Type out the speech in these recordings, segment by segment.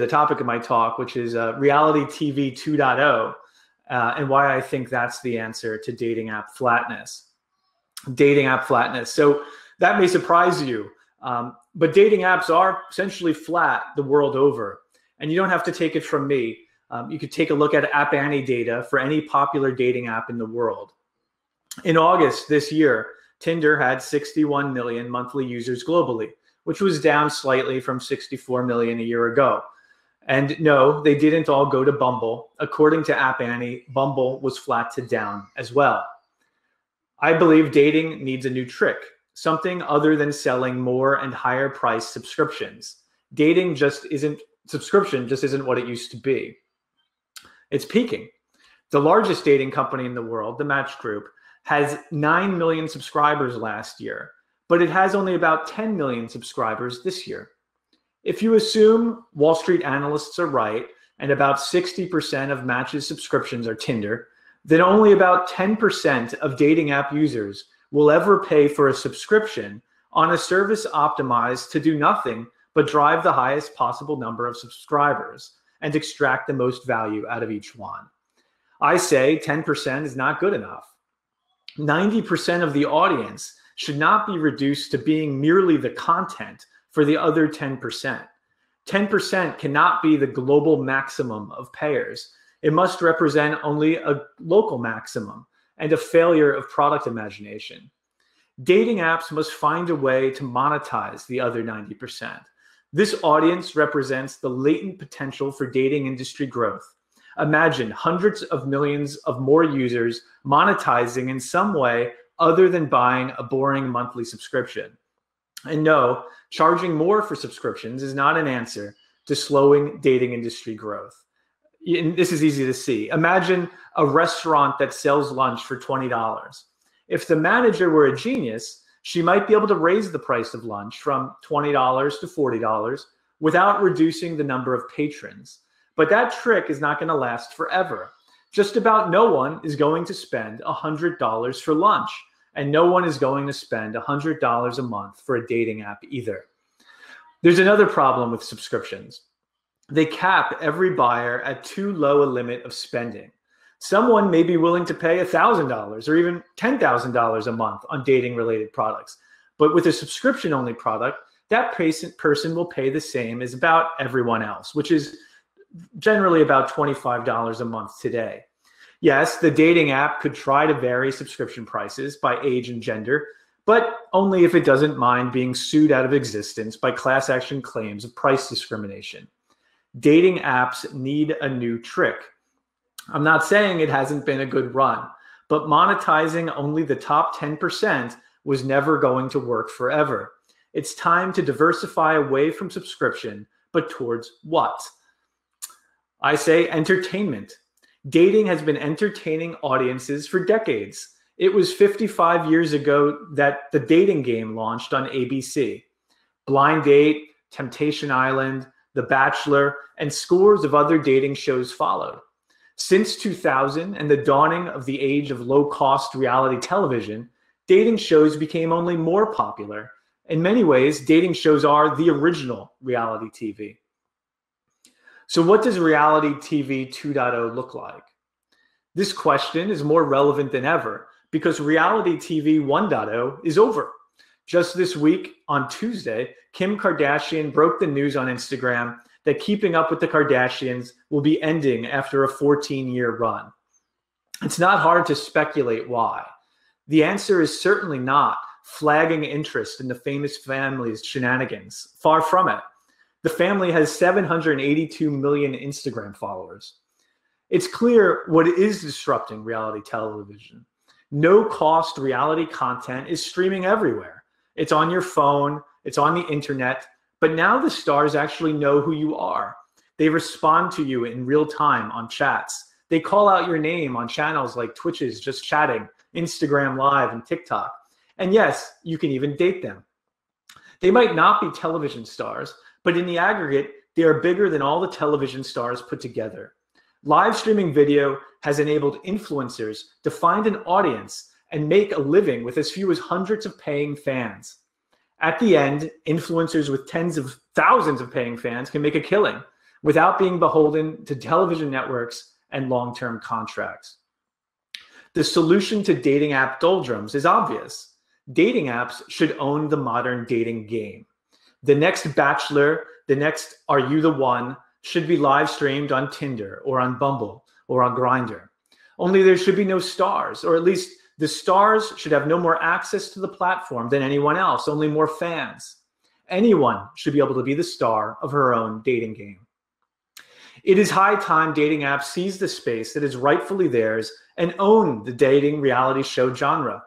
the topic of my talk, which is reality TV 2.0, and why I think that's the answer to dating app flatness. Dating app flatness. So that may surprise you, but dating apps are essentially flat the world over. And you don't have to take it from me. You could take a look at App Annie data for any popular dating app in the world. In August this year, Tinder had 61 million monthly users globally, which was down slightly from 64 million a year ago. And no, they didn't all go to Bumble. According to App Annie, Bumble was flat to down as well. I believe dating needs a new trick, something other than selling more and higher priced subscriptions. Subscription just isn't what it used to be. It's peaking. The largest dating company in the world, the Match Group, has 9 million subscribers last year, but it has only about 10 million subscribers this year. If you assume Wall Street analysts are right and about 60% of Match's subscriptions are Tinder, then only about 10% of dating app users will ever pay for a subscription on a service optimized to do nothing but drive the highest possible number of subscribers and extract the most value out of each one. I say 10% is not good enough. 90% of the audience should not be reduced to being merely the content for the other 10%. 10% cannot be the global maximum of payers. It must represent only a local maximum and a failure of product imagination. Dating apps must find a way to monetize the other 90%. This audience represents the latent potential for dating industry growth. Imagine hundreds of millions of more users monetizing in some way other than buying a boring monthly subscription. And no, charging more for subscriptions is not an answer to slowing dating industry growth. And this is easy to see. Imagine a restaurant that sells lunch for $20. If the manager were a genius, she might be able to raise the price of lunch from $20 to $40 without reducing the number of patrons. But that trick is not going to last forever. Just about no one is going to spend $100 for lunch, and no one is going to spend $100 a month for a dating app either. There's another problem with subscriptions. They cap every buyer at too low a limit of spending. Someone may be willing to pay $1,000 or even $10,000 a month on dating-related products. But with a subscription-only product, that person will pay the same as about everyone else, which is generally about $25 a month today. Yes, the dating app could try to vary subscription prices by age and gender, but only if it doesn't mind being sued out of existence by class action claims of price discrimination. Dating apps need a new trick. I'm not saying it hasn't been a good run, but monetizing only the top 10% was never going to work forever. It's time to diversify away from subscription, but towards what? I say entertainment. Dating has been entertaining audiences for decades. It was 55 years ago that the dating game launched on ABC. Blind Date, Temptation Island, The Bachelor, and scores of other dating shows followed. Since 2000 and the dawning of the age of low-cost reality television, dating shows became only more popular. In many ways, dating shows are the original reality TV. So what does reality TV 2.0 look like? This question is more relevant than ever because reality TV 1.0 is over. Just this week, on Tuesday, Kim Kardashian broke the news on Instagram that Keeping Up with the Kardashians will be ending after a 14-year run. It's not hard to speculate why. The answer is certainly not flagging interest in the famous family's shenanigans. Far from it. The family has 782 million Instagram followers. It's clear what is disrupting reality television. No-cost reality content is streaming everywhere. It's on your phone, it's on the internet, but now the stars actually know who you are. They respond to you in real time on chats. They call out your name on channels like Twitch's Just Chatting, Instagram Live, and TikTok. And yes, you can even date them. They might not be television stars, but in the aggregate, they are bigger than all the television stars put together. Live streaming video has enabled influencers to find an audience and make a living with as few as hundreds of paying fans. At the end, influencers with tens of thousands of paying fans can make a killing. without being beholden to television networks and long-term contracts. The solution to dating app doldrums is obvious. Dating apps should own the modern dating game. The next Bachelor, the next Are You the One should be live streamed on Tinder or on Bumble or on Grindr. Only there should be no stars, or at least the stars should have no more access to the platform than anyone else, only more fans. Anyone should be able to be the star of her own dating game. It is high time dating apps seize the space that is rightfully theirs and own the dating reality show genre.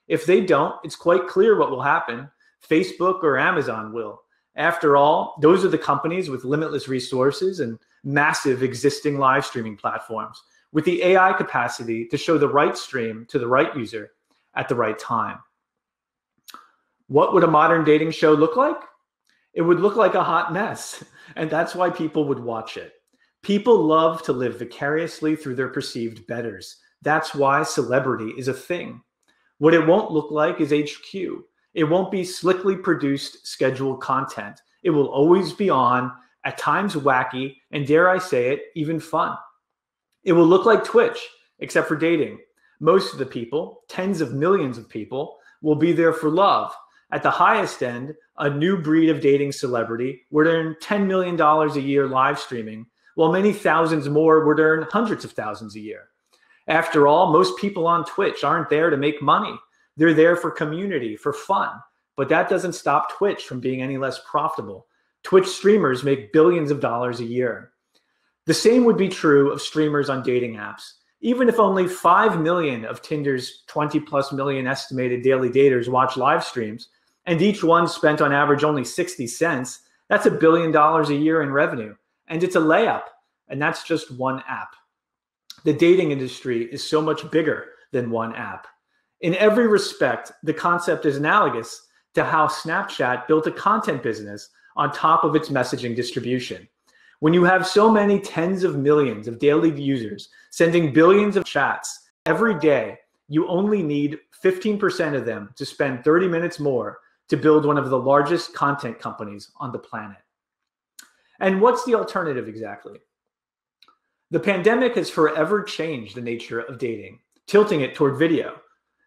If they don't, it's quite clear what will happen. Facebook or Amazon will. After all, those are the companies with limitless resources and massive existing live streaming platforms with the AI capacity to show the right stream to the right user at the right time. What would a modern dating show look like? It would look like a hot mess, and that's why people would watch it. People love to live vicariously through their perceived betters. That's why celebrity is a thing. What it won't look like is HQ. It won't be slickly produced, scheduled content. It will always be on, at times wacky, and dare I say it, even fun. It will look like Twitch, except for dating. Most of the people, tens of millions of people, will be there for love. At the highest end, a new breed of dating celebrity would earn $10 million a year live streaming, while many thousands more would earn hundreds of thousands a year. After all, most people on Twitch aren't there to make money. They're there for community, for fun. But that doesn't stop Twitch from being any less profitable. Twitch streamers make billions of dollars a year. The same would be true of streamers on dating apps. Even if only 5 million of Tinder's 20+ million estimated daily daters watch live streams, and each one spent on average only 60 cents, that's $1 billion a year in revenue. And it's a layup, and that's just one app. The dating industry is so much bigger than one app. In every respect, the concept is analogous to how Snapchat built a content business on top of its messaging distribution. When you have so many tens of millions of daily users sending billions of chats every day, you only need 15% of them to spend 30 minutes more to build one of the largest content companies on the planet. And what's the alternative exactly? The pandemic has forever changed the nature of dating, tilting it toward video.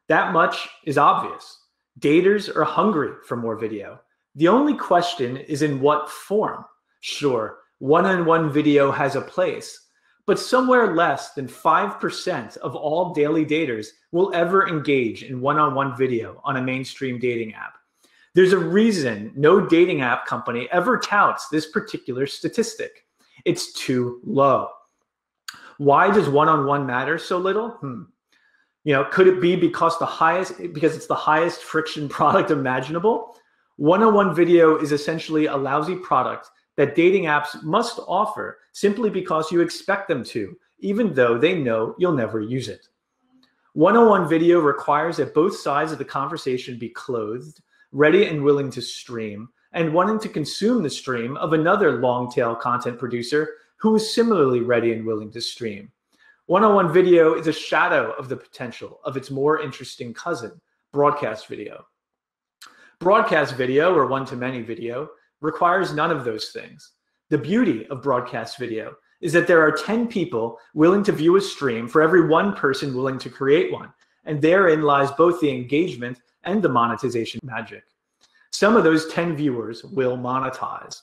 That much is obvious. Daters are hungry for more video. The only question is in what form. Sure, one-on-one video has a place, but somewhere less than 5% of all daily daters will ever engage in one-on-one video on a mainstream dating app. There's a reason no dating app company ever touts this particular statistic. It's too low. Why does one-on-one matter so little? Could it be because it's the highest friction product imaginable? One-on-one video is essentially a lousy product that dating apps must offer simply because you expect them to, even though they know you'll never use it. One-on-one video requires that both sides of the conversation be clothed, ready and willing to stream, and wanting to consume the stream of another long-tail content producer who is similarly ready and willing to stream. One-on-one video is a shadow of the potential of its more interesting cousin, broadcast video. Broadcast video, or one-to-many video, requires none of those things. The beauty of broadcast video is that there are 10 people willing to view a stream for every one person willing to create one, and therein lies both the engagement and the monetization magic. Some of those 10 viewers will monetize.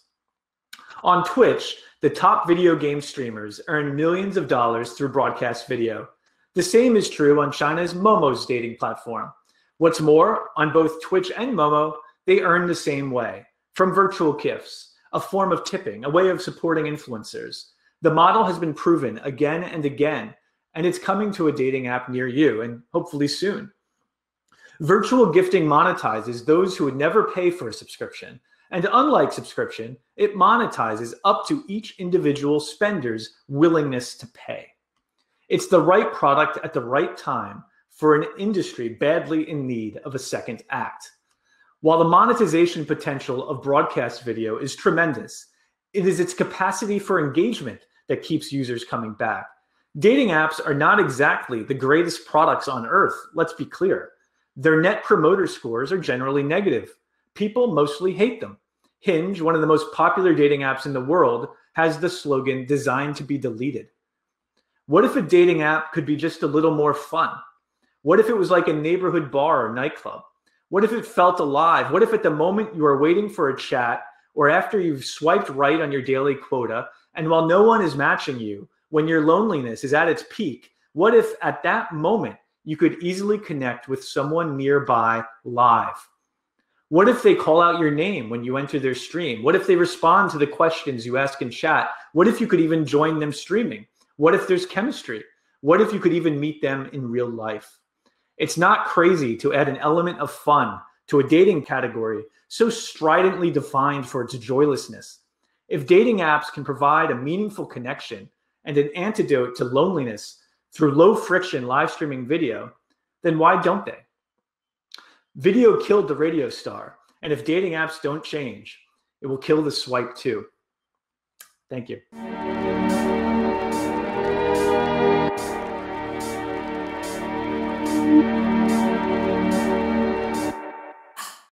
On Twitch, the top video game streamers earn millions of dollars through broadcast video. The same is true on China's Momo's dating platform. What's more, on both Twitch and Momo, they earn the same way, from virtual gifts, a form of tipping, a way of supporting influencers. The model has been proven again and again, and it's coming to a dating app near you, and hopefully soon. Virtual gifting monetizes those who would never pay for a subscription. And unlike subscription, it monetizes up to each individual spender's willingness to pay. It's the right product at the right time for an industry badly in need of a second act. While the monetization potential of broadcast video is tremendous, it is its capacity for engagement that keeps users coming back. Dating apps are not exactly the greatest products on earth, let's be clear. Their net promoter scores are generally negative. People mostly hate them. Hinge, one of the most popular dating apps in the world, has the slogan "designed to be deleted"? What if a dating app could be just a little more fun? What if it was like a neighborhood bar or nightclub? What if it felt alive? What if at the moment you are waiting for a chat or after you've swiped right on your daily quota, and while no one is matching you, when your loneliness is at its peak, what if at that moment you could easily connect with someone nearby live? What if they call out your name when you enter their stream? What if they respond to the questions you ask in chat? What if you could even join them streaming? What if there's chemistry? What if you could even meet them in real life? It's not crazy to add an element of fun to a dating category so stridently defined for its joylessness. If dating apps can provide a meaningful connection and an antidote to loneliness through low-friction live streaming video, then why don't they? Video killed the radio star, and if dating apps don't change, it will kill the swipe too. Thank you.